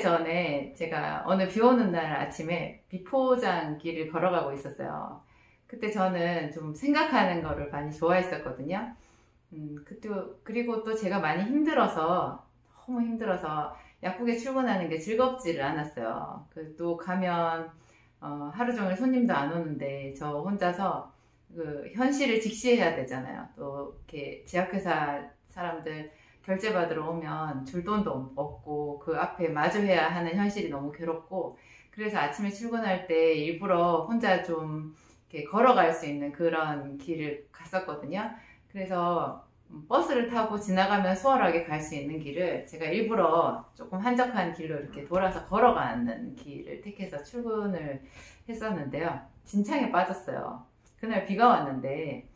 전에 제가 어느 비 오는 날 아침에 비포장길을 걸어가고 있었어요. 그때 저는 좀 생각하는 거를 많이 좋아했었거든요. 그리고 또 제가 많이 힘들어서, 너무 힘들어서 약국에 출근하는 게 즐겁지를 않았어요. 또 가면 하루 종일 손님도 안 오는데 저 혼자서 그 현실을 직시해야 되잖아요. 또 이렇게 제약회사 사람들 결제 받으러 오면 줄 돈도 없고 그 앞에 마주해야 하는 현실이 너무 괴롭고, 그래서 아침에 출근할 때 일부러 혼자 좀 이렇게 걸어갈 수 있는 그런 길을 갔었거든요. 그래서 버스를 타고 지나가면 수월하게 갈 수 있는 길을 제가 일부러 조금 한적한 길로 이렇게 돌아서 걸어가는 길을 택해서 출근을 했었는데요. 진창에 빠졌어요. 그날 비가 왔는데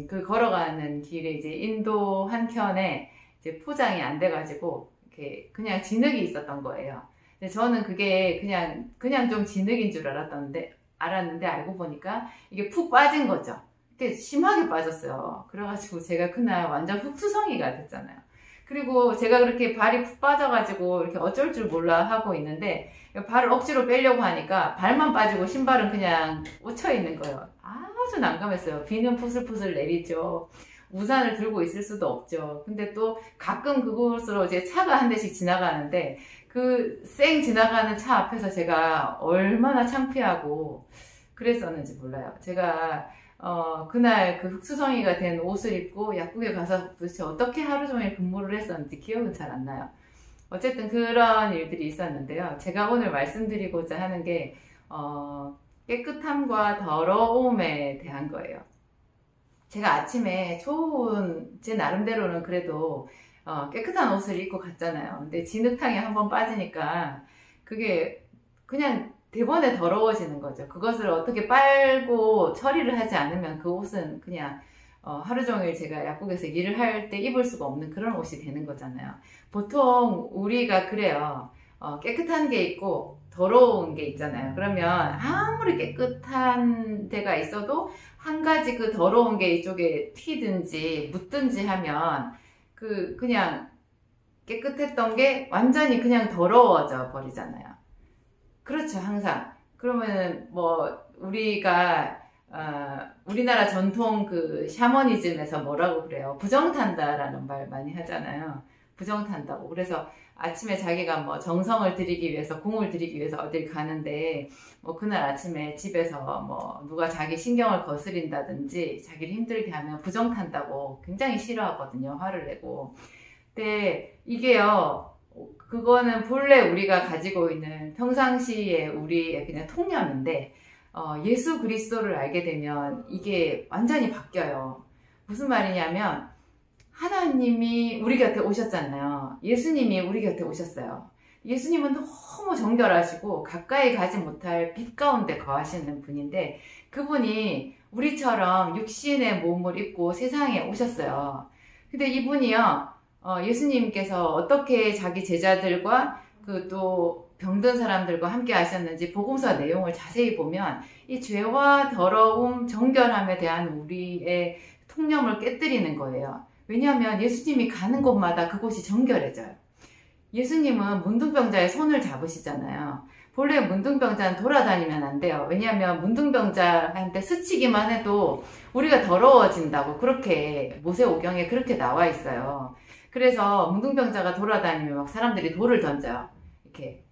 그 걸어가는 길에 이제 인도 한켠에 이제 포장이 안 돼가지고 이렇게 그냥 진흙이 있었던 거예요. 근데 저는 그게 그냥 좀 진흙인 줄 알았는데 알고 보니까 이게 푹 빠진 거죠. 이렇게 심하게 빠졌어요. 그래가지고 제가 그날 완전 흙수성이가 됐잖아요. 그리고 제가 그렇게 발이 푹 빠져가지고 이렇게 어쩔 줄 몰라 하고 있는데 발을 억지로 빼려고 하니까 발만 빠지고 신발은 그냥 꽂혀 있는 거예요. 아주 난감했어요. 비는 푸슬푸슬 내리죠. 우산을 들고 있을 수도 없죠. 근데 또 가끔 그곳으로 이제 차가 한 대씩 지나가는데 그 쌩 지나가는 차 앞에서 제가 얼마나 창피하고 그랬었는지 몰라요. 제가 그날 그 흙수성이가 된 옷을 입고 약국에 가서 도대체 어떻게 하루 종일 근무를 했었는지 기억은 잘 안 나요. 어쨌든 그런 일들이 있었는데요. 제가 오늘 말씀드리고자 하는 게 깨끗함과 더러움에 대한 거예요. 제가 아침에 제 나름대로는 그래도 깨끗한 옷을 입고 갔잖아요. 근데 진흙탕에 한번 빠지니까 그게 그냥 대번에 더러워지는 거죠. 그것을 어떻게 빨고 처리를 하지 않으면 그 옷은 그냥 하루 종일 제가 약국에서 일을 할 때 입을 수가 없는 그런 옷이 되는 거잖아요. 보통 우리가 그래요. 깨끗한 게 있고 더러운 게 있잖아요. 그러면 아무리 깨끗한 데가 있어도 한 가지 그 더러운 게 이쪽에 튀든지 묻든지 하면 그냥 깨끗했던 게 완전히 그냥 더러워져 버리잖아요. 그렇죠, 항상. 그러면은 우리가 우리나라 전통 그 샤머니즘에서 뭐라고 그래요? 부정탄다라는 말 많이 하잖아요. 부정탄다고. 그래서 아침에 자기가 정성을 들이기 위해서, 공을 들이기 위해서 어딜 가는데 그날 아침에 집에서 누가 자기 신경을 거스린다든지 자기를 힘들게 하면 부정탄다고 굉장히 싫어하거든요. 화를 내고. 근데 이게요, 그거는 본래 우리가 가지고 있는 평상시에 우리의 그냥 통념인데 예수 그리스도를 알게 되면 이게 완전히 바뀌어요. 무슨 말이냐면 하나님이 우리 곁에 오셨잖아요. 예수님이 우리 곁에 오셨어요. 예수님은 너무 정결하시고 가까이 가지 못할 빛 가운데 거하시는 분인데 그분이 우리처럼 육신의 몸을 입고 세상에 오셨어요. 근데 이분이요, 예수님께서 어떻게 자기 제자들과 또 병든 사람들과 함께 하셨는지 복음서 내용을 자세히 보면 이 죄와 더러움, 정결함에 대한 우리의 통념을 깨뜨리는 거예요. 왜냐하면 예수님이 가는 곳마다 그곳이 정결해져요. 예수님은 문둥병자의 손을 잡으시잖아요. 본래 문둥병자는 돌아다니면 안 돼요. 왜냐하면 문둥병자한테 스치기만 해도 우리가 더러워진다고 그렇게 모세오경에 그렇게 나와 있어요. 그래서 문둥병자가 돌아다니면 막 사람들이 돌을 던져요. 이렇게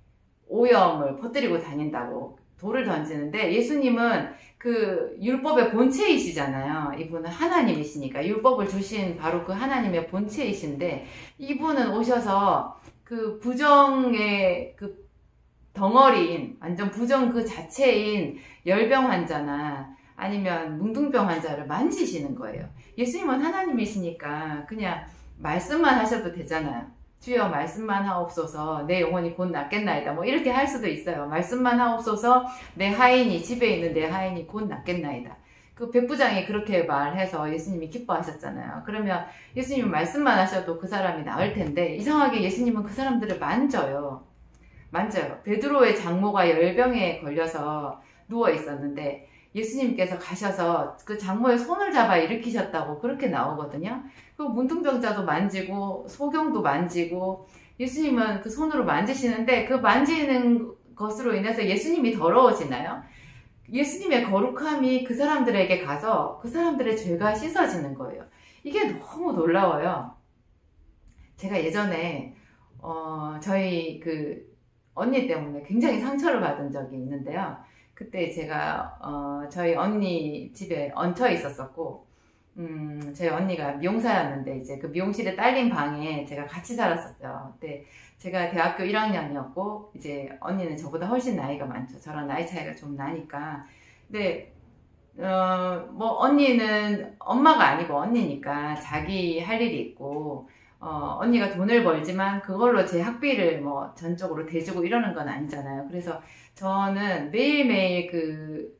오염을 퍼뜨리고 다닌다고 돌을 던지는데 예수님은 그 율법의 본체이시잖아요. 이분은 하나님이시니까 율법을 주신 바로 그 하나님의 본체이신데 이분은 오셔서 그 부정의 그 덩어리인 완전 부정 그 자체인 열병 환자나 아니면 뭉둥병 환자를 만지시는 거예요. 예수님은 하나님이시니까 그냥 말씀만 하셔도 되잖아요. 주여 말씀만 하옵소서 내 영혼이 곧 낫겠나이다 이렇게 할 수도 있어요. 말씀만 하옵소서 집에 있는 내 하인이 곧 낫겠나이다. 그 백부장이 그렇게 말해서 예수님이 기뻐하셨잖아요. 그러면 예수님은 말씀만 하셔도 그 사람이 나을 텐데 이상하게 예수님은 그 사람들을 만져요. 베드로의 장모가 열병에 걸려서 누워 있었는데 예수님께서 가셔서 그 장모의 손을 잡아 일으키셨다고 그렇게 나오거든요. 그 문둥병자도 만지고 소경도 만지고 예수님은 그 손으로 만지시는데 그 만지는 것으로 인해서 예수님이 더러워지나요? 예수님의 거룩함이 그 사람들에게 가서 그 사람들의 죄가 씻어지는 거예요. 이게 너무 놀라워요. 제가 예전에 저희 그 언니 때문에 굉장히 상처를 받은 적이 있는데요. 그때 제가 저희 언니 집에 얹혀 있었었고, 저희 언니가 미용사였는데 이제 그 미용실에 딸린 방에 제가 같이 살았었어요. 그때 제가 대학교 1학년이었고 이제 언니는 저보다 훨씬 나이가 많죠. 저랑 나이 차이가 좀 나니까. 근데 뭐 언니는 엄마가 아니고 언니니까 자기 할 일이 있고, 언니가 돈을 벌지만 그걸로 제 학비를 뭐 전적으로 대주고 이러는 건 아니잖아요. 그래서 저는 매일매일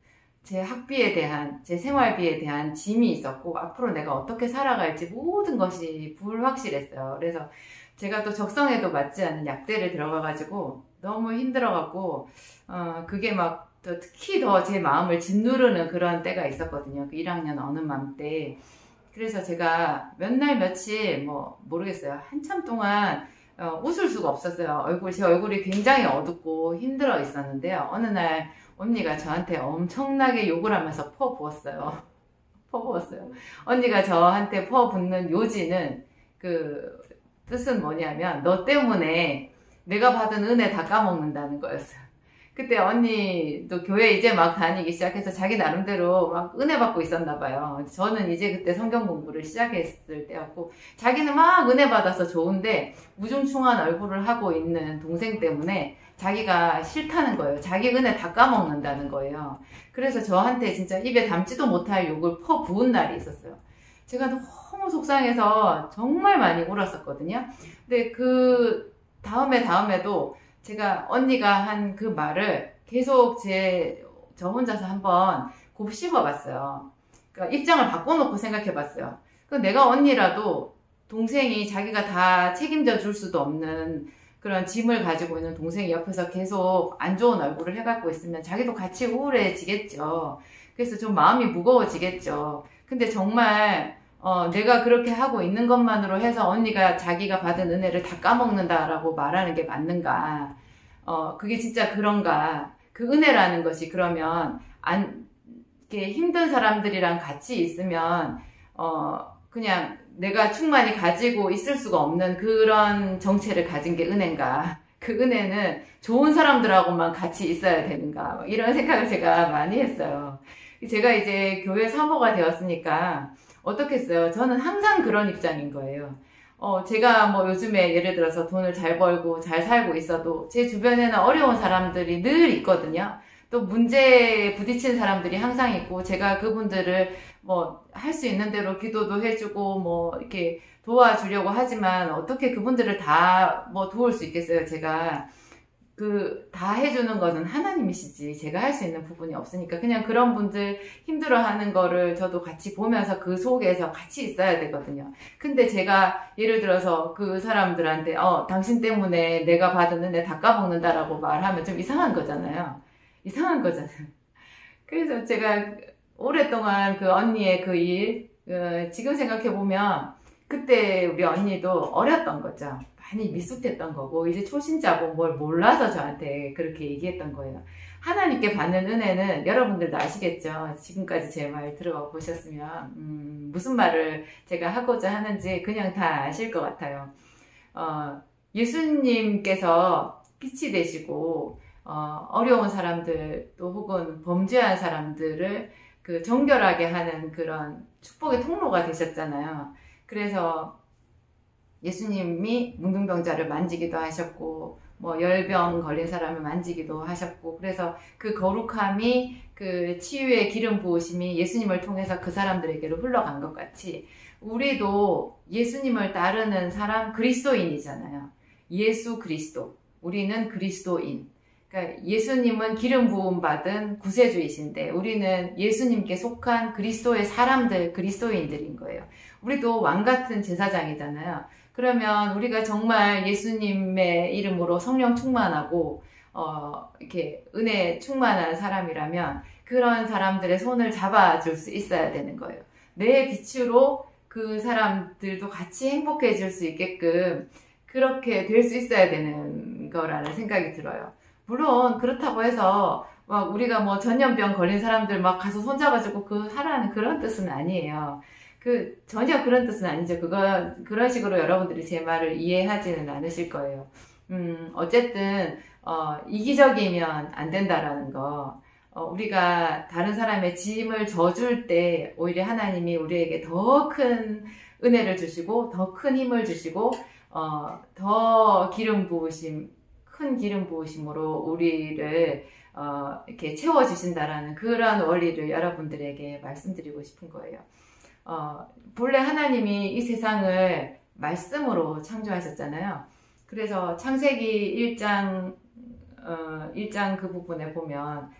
제 학비에 대한, 제 생활비에 대한 짐이 있었고, 앞으로 내가 어떻게 살아갈지 모든 것이 불확실했어요. 그래서 제가 또 적성에도 맞지 않는 약대를 들어가가지고 너무 힘들어갖고, 그게 막 특히 더 제 마음을 짓누르는 그런 때가 있었거든요. 그 1학년 어느 맘 때. 그래서 제가 몇 날 며칠 뭐 모르겠어요. 한참 동안 웃을 수가 없었어요. 제 얼굴이 굉장히 어둡고 힘들어 있었는데요. 어느 날 언니가 저한테 엄청나게 욕을 하면서 퍼부었어요. 퍼부었어요. 언니가 저한테 퍼붓는 요지는 그 뜻은 뭐냐면 너 때문에 내가 받은 은혜 다 까먹는다는 거였어요. 그때 언니도 교회 이제 막 다니기 시작해서 자기 나름대로 막 은혜 받고 있었나 봐요. 저는 이제 그때 성경 공부를 시작했을 때였고, 자기는 막 은혜 받아서 좋은데 우중충한 얼굴을 하고 있는 동생 때문에 자기가 싫다는 거예요. 자기 은혜 다 까먹는다는 거예요. 그래서 저한테 진짜 입에 담지도 못할 욕을 퍼부은 날이 있었어요. 제가 너무 속상해서 정말 많이 울었었거든요. 근데 그 다음에도 제가 언니가 한 그 말을 계속 저 혼자서 한번 곱씹어 봤어요. 그러니까 입장을 바꿔놓고 생각해 봤어요. 내가 언니라도 동생이 자기가 다 책임져 줄 수도 없는 그런 짐을 가지고 있는 동생이 옆에서 계속 안 좋은 얼굴을 해갖고 있으면 자기도 같이 우울해지겠죠. 그래서 좀 마음이 무거워지겠죠. 근데 정말 내가 그렇게 하고 있는 것만으로 해서 언니가 자기가 받은 은혜를 다 까먹는다라고 말하는 게 맞는가? 그게 진짜 그런가? 그 은혜라는 것이 그러면 이렇게 힘든 사람들이랑 같이 있으면 그냥 내가 충만히 가지고 있을 수가 없는 그런 정체를 가진 게 은혜인가? 그 은혜는 좋은 사람들하고만 같이 있어야 되는가? 이런 생각을 제가 많이 했어요. 제가 이제 교회 사모가 되었으니까 어떻겠어요? 저는 항상 그런 입장인 거예요. 제가 뭐 요즘에 예를 들어서 돈을 잘 벌고 잘 살고 있어도 제 주변에는 어려운 사람들이 늘 있거든요. 또 문제에 부딪힌 사람들이 항상 있고, 제가 그분들을 뭐 할 수 있는 대로 기도도 해주고 뭐 이렇게 도와주려고 하지만 어떻게 그분들을 다 뭐 도울 수 있겠어요? 제가 다 해주는 거는 하나님이시지 제가 할 수 있는 부분이 없으니까 그냥 그런 분들 힘들어하는 거를 저도 같이 보면서 그 속에서 같이 있어야 되거든요. 근데 제가 예를 들어서 그 사람들한테 당신 때문에 내가 받은 은혜 다 까먹는다라고 말하면 좀 이상한 거잖아요. 이상한 거잖아요. 그래서 제가 오랫동안 그 언니의 그 일, 지금 생각해보면 그때 우리 언니도 어렸던 거죠. 많이 미숙했던 거고 이제 초신자고 뭘 몰라서 저한테 그렇게 얘기했던 거예요. 하나님께 받는 은혜는 여러분들도 아시겠죠? 지금까지 제 말 들어보셨으면 무슨 말을 제가 하고자 하는지 그냥 다 아실 것 같아요. 예수님께서 빛이 되시고 어려운 사람들 또 혹은 범죄한 사람들을 정결하게 하는 그런 축복의 통로가 되셨잖아요. 그래서 예수님이 문둥병자를 만지기도 하셨고 뭐 열병 걸린 사람을 만지기도 하셨고, 그래서 그 거룩함이 그 치유의 기름 부으심이 예수님을 통해서 그 사람들에게로 흘러간 것 같이 우리도 예수님을 따르는 사람 그리스도인이잖아요. 예수 그리스도, 우리는 그리스도인. 그러니까 예수님은 기름 부음 받은 구세주이신데 우리는 예수님께 속한 그리스도의 사람들, 그리스도인들인 거예요. 우리도 왕 같은 제사장이잖아요. 그러면 우리가 정말 예수님의 이름으로 성령 충만하고 이렇게 은혜 충만한 사람이라면 그런 사람들의 손을 잡아줄 수 있어야 되는 거예요. 내 빛으로 그 사람들도 같이 행복해질 수 있게끔 그렇게 될 수 있어야 되는 거라는 생각이 들어요. 물론 그렇다고 해서 막 우리가 뭐 전염병 걸린 사람들 막 가서 손잡아주고 하라는 그런 뜻은 아니에요. 전혀 그런 뜻은 아니죠. 그런 식으로 여러분들이 제 말을 이해하지는 않으실 거예요. 어쨌든, 이기적이면 안 된다라는 거. 우리가 다른 사람의 짐을 져줄 때 오히려 하나님이 우리에게 더 큰 은혜를 주시고, 더 큰 힘을 주시고, 더 큰 기름 부으심으로 우리를, 이렇게 채워주신다라는 그런 원리를 여러분들에게 말씀드리고 싶은 거예요. 본래 하나님이 이 세상을 말씀으로 창조하셨잖아요. 그래서 창세기 1장 그 부분에 보면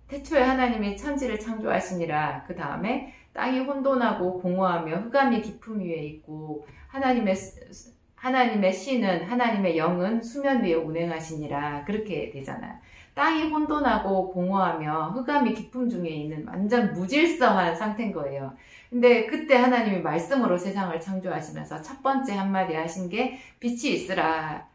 태초에 하나님이 천지를 창조하시니라. 그 다음에 땅이 혼돈하고 공허하며 흑암이 깊음 위에 있고 하나님의 신은 하나님의 영은 수면 위에 운행하시니라. 그렇게 되잖아요. 땅이 혼돈하고 공허하며 흑암이 깊음 중에 있는 완전 무질서한 상태인 거예요. 근데 그때 하나님이 말씀으로 세상을 창조하시면서 첫 번째 한마디 하신 게 빛이 있으라.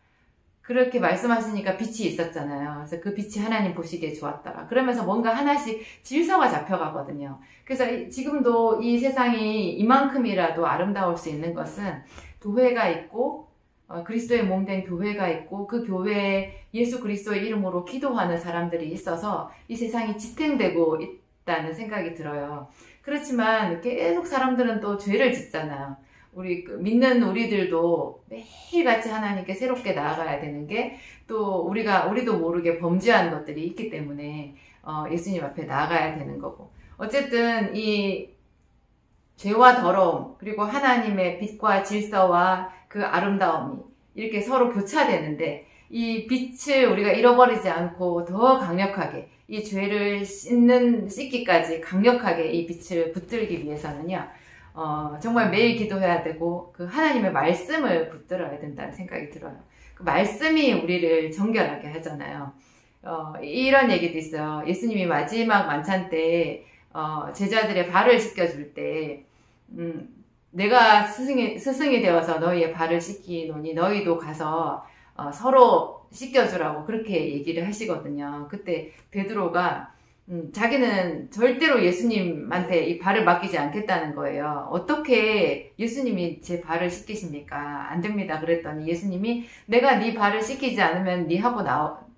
그렇게 말씀하시니까 빛이 있었잖아요. 그래서 그 빛이 하나님 보시기에 좋았더라. 그러면서 뭔가 하나씩 질서가 잡혀가거든요. 그래서 지금도 이 세상이 이만큼이라도 아름다울 수 있는 것은 교회가 있고 그리스도의 몸된 교회가 있고 그 교회에 예수 그리스도의 이름으로 기도하는 사람들이 있어서 이 세상이 지탱되고 있다는 생각이 들어요. 그렇지만 계속 사람들은 또 죄를 짓잖아요. 믿는 우리들도 매일같이 하나님께 새롭게 나아가야 되는 게 또 우리도 모르게 범죄한 것들이 있기 때문에 예수님 앞에 나아가야 되는 거고. 어쨌든 이 죄와 더러움 그리고 하나님의 빛과 질서와 그 아름다움이 이렇게 서로 교차되는데 이 빛을 우리가 잃어버리지 않고 더 강력하게 이 죄를 씻기까지 강력하게 이 빛을 붙들기 위해서는요. 정말 매일 기도해야 되고 그 하나님의 말씀을 붙들어야 된다는 생각이 들어요. 그 말씀이 우리를 정결하게 하잖아요. 이런 얘기도 있어요. 예수님이 마지막 만찬 때 제자들의 발을 씻겨줄 때 내가 스승이 되어서 너희의 발을 씻기노니 너희도 가서 서로 씻겨주라고 그렇게 얘기를 하시거든요. 그때 베드로가 자기는 절대로 예수님한테 이 발을 맡기지 않겠다는 거예요. 어떻게 예수님이 제 발을 씻기십니까? 안 됩니다. 그랬더니 예수님이 내가 네 발을 씻기지 않으면 네하고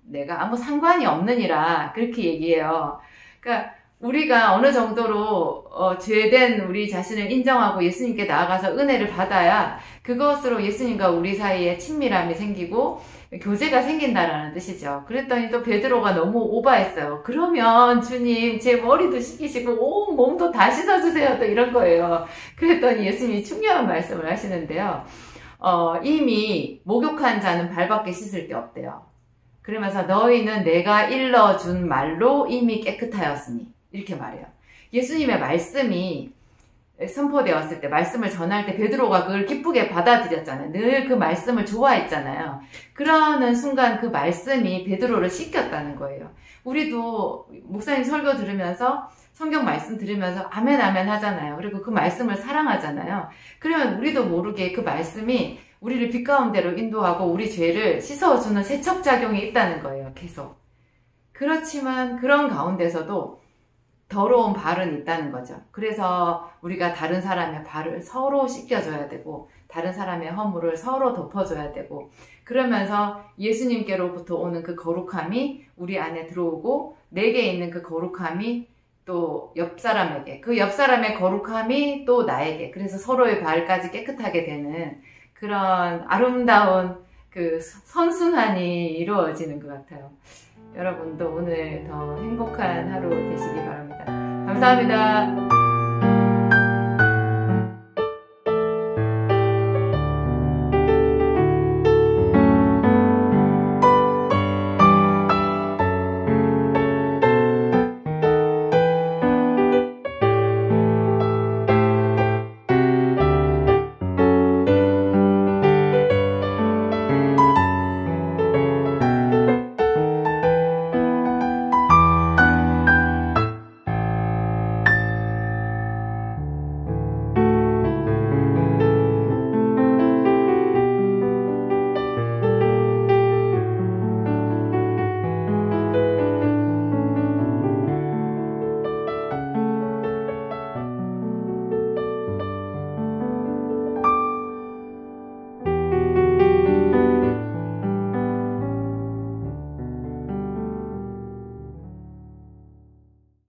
내가 아무 상관이 없느니라 그렇게 얘기해요. 그러니까 우리가 어느 정도로 죄된 우리 자신을 인정하고 예수님께 나아가서 은혜를 받아야 그것으로 예수님과 우리 사이에 친밀함이 생기고 교제가 생긴다라는 뜻이죠. 그랬더니 또 베드로가 너무 오바했어요. 그러면 주님 제 머리도 씻기시고 온 몸도 다 씻어주세요. 또 이런 거예요. 그랬더니 예수님이 중요한 말씀을 하시는데요. 이미 목욕한 자는 발밖에 씻을 데 없대요. 그러면서 너희는 내가 일러준 말로 이미 깨끗하였으니 이렇게 말해요. 예수님의 말씀이 선포되었을 때 말씀을 전할 때 베드로가 그걸 기쁘게 받아들였잖아요. 늘 그 말씀을 좋아했잖아요. 그러는 순간 그 말씀이 베드로를 씻겼다는 거예요. 우리도 목사님 설교 들으면서 성경 말씀 들으면서 아멘 아멘 하잖아요. 그리고 그 말씀을 사랑하잖아요. 그러면 우리도 모르게 그 말씀이 우리를 빛 가운데로 인도하고 우리 죄를 씻어주는 세척작용이 있다는 거예요. 계속. 그렇지만 그런 가운데서도 더러운 발은 있다는 거죠. 그래서 우리가 다른 사람의 발을 서로 씻겨줘야 되고 다른 사람의 허물을 서로 덮어줘야 되고 그러면서 예수님께로부터 오는 그 거룩함이 우리 안에 들어오고 내게 있는 그 거룩함이 또 옆 사람에게 그 옆 사람의 거룩함이 또 나에게 그래서 서로의 발까지 깨끗하게 되는 그런 아름다운 그 선순환이 이루어지는 것 같아요. 여러분도 오늘 더 행복한 하루 되시기 바랍니다. 감사합니다.